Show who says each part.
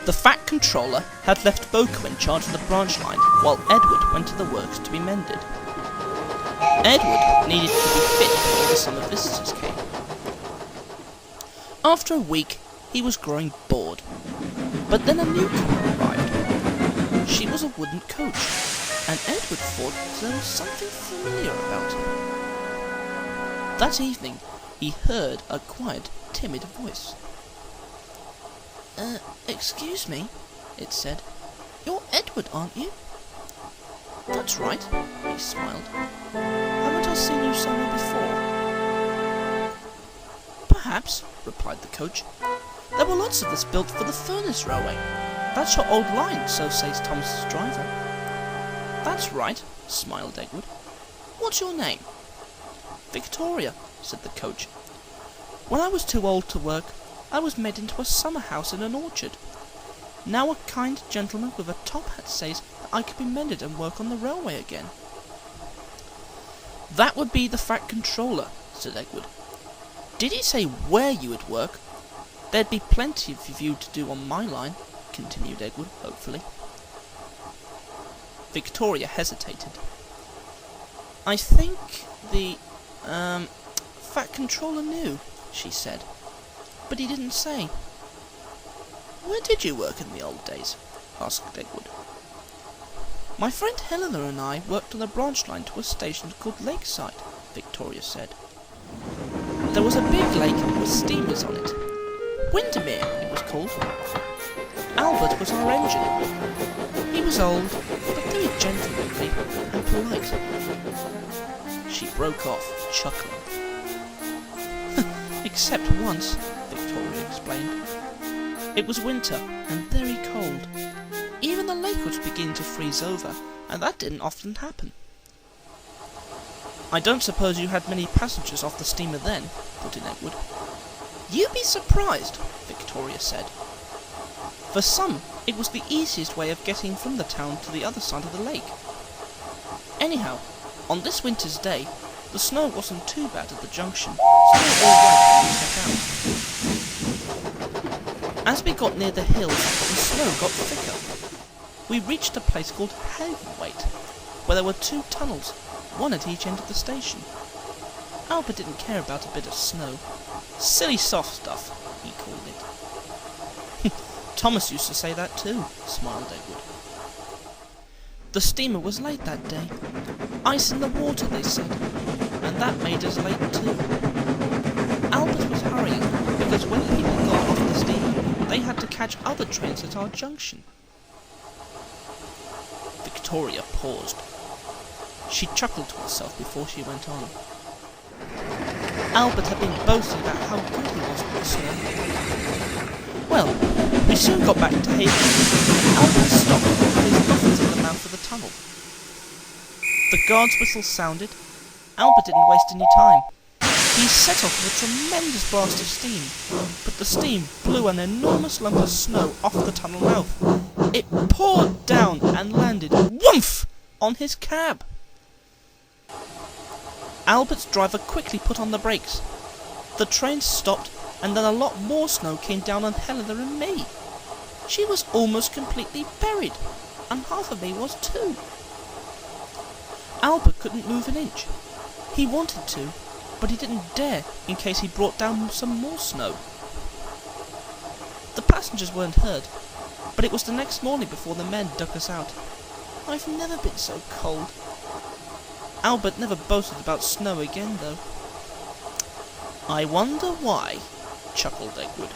Speaker 1: The Fat Controller had left Boco in charge of the branch line, while Edward went to the works to be mended. Edward needed to be fit before the summer visitors came. After a week, he was growing bored. But then a newcomer arrived. She was a wooden coach, and Edward thought there was something familiar about her. That evening, he heard a quiet, timid voice. Excuse me, it said. You're Edward, aren't you? That's right, he smiled. Haven't I seen you somewhere before? Perhaps, replied the coach. There were lots of this built for the furnace railway. That's your old line, so says Thomas's driver. That's right, smiled Edward. What's your name? Victoria, said the coach. When I was too old to work, I was made into a summer house in an orchard. Now a kind gentleman with a top hat says that I could be mended and work on the railway again. That would be the Fat Controller, said Edward. Did he say where you would work? There'd be plenty for you to do on my line, continued Edward, hopefully. Victoria hesitated. I think the, Fat Controller knew, she said, but he didn't say. Where did you work in the old days? Asked Edward. My friend Helena and I worked on the branch line to a station called Lakeside, Victoria said. There was a big lake with steamers on it. Windermere, it was called. Albert was our engine. He was old, but very gentlemanly and polite. She broke off, chuckling. Except once, Victoria explained. It was winter and very cold. Even the lake was beginning to freeze over, and that didn't often happen. I don't suppose you had many passengers off the steamer then, put in Edward. You'd be surprised, Victoria said. For some, it was the easiest way of getting from the town to the other side of the lake. Anyhow, on this winter's day, the snow wasn't too bad at the junction, so we were all right to set out. As we got near the hills, the snow got thicker. We reached a place called Havenwaite, where there were 2 tunnels, one at each end of the station. Albert didn't care about a bit of snow. Silly soft stuff, he called it. Thomas used to say that too, smiled Edward. The steamer was late that day. Ice in the water, they said, and that made us late too. Albert was hurrying, because when people got off the steamer, they had to catch other trains at our junction. Victoria paused. She chuckled to herself before she went on. Albert had been boasting about how good he was with the snow. Well, we soon got back to Haven. Albert stopped and had his muffins in the mouth of the tunnel. The guard's whistle sounded. Albert didn't waste any time. He set off with a tremendous blast of steam, but the steam blew an enormous lump of snow off the tunnel mouth. It poured down and landed, whoomph, on his cab. Albert's driver quickly put on the brakes. The train stopped, and then a lot more snow came down on Helena and me. She was almost completely buried, and half of me was too. Albert couldn't move an inch. He wanted to, but he didn't dare in case he brought down some more snow. The passengers weren't hurt, but it was the next morning before the men dug us out. I've never been so cold. Albert never boasted about snow again, though. I wonder why, chuckled Edward.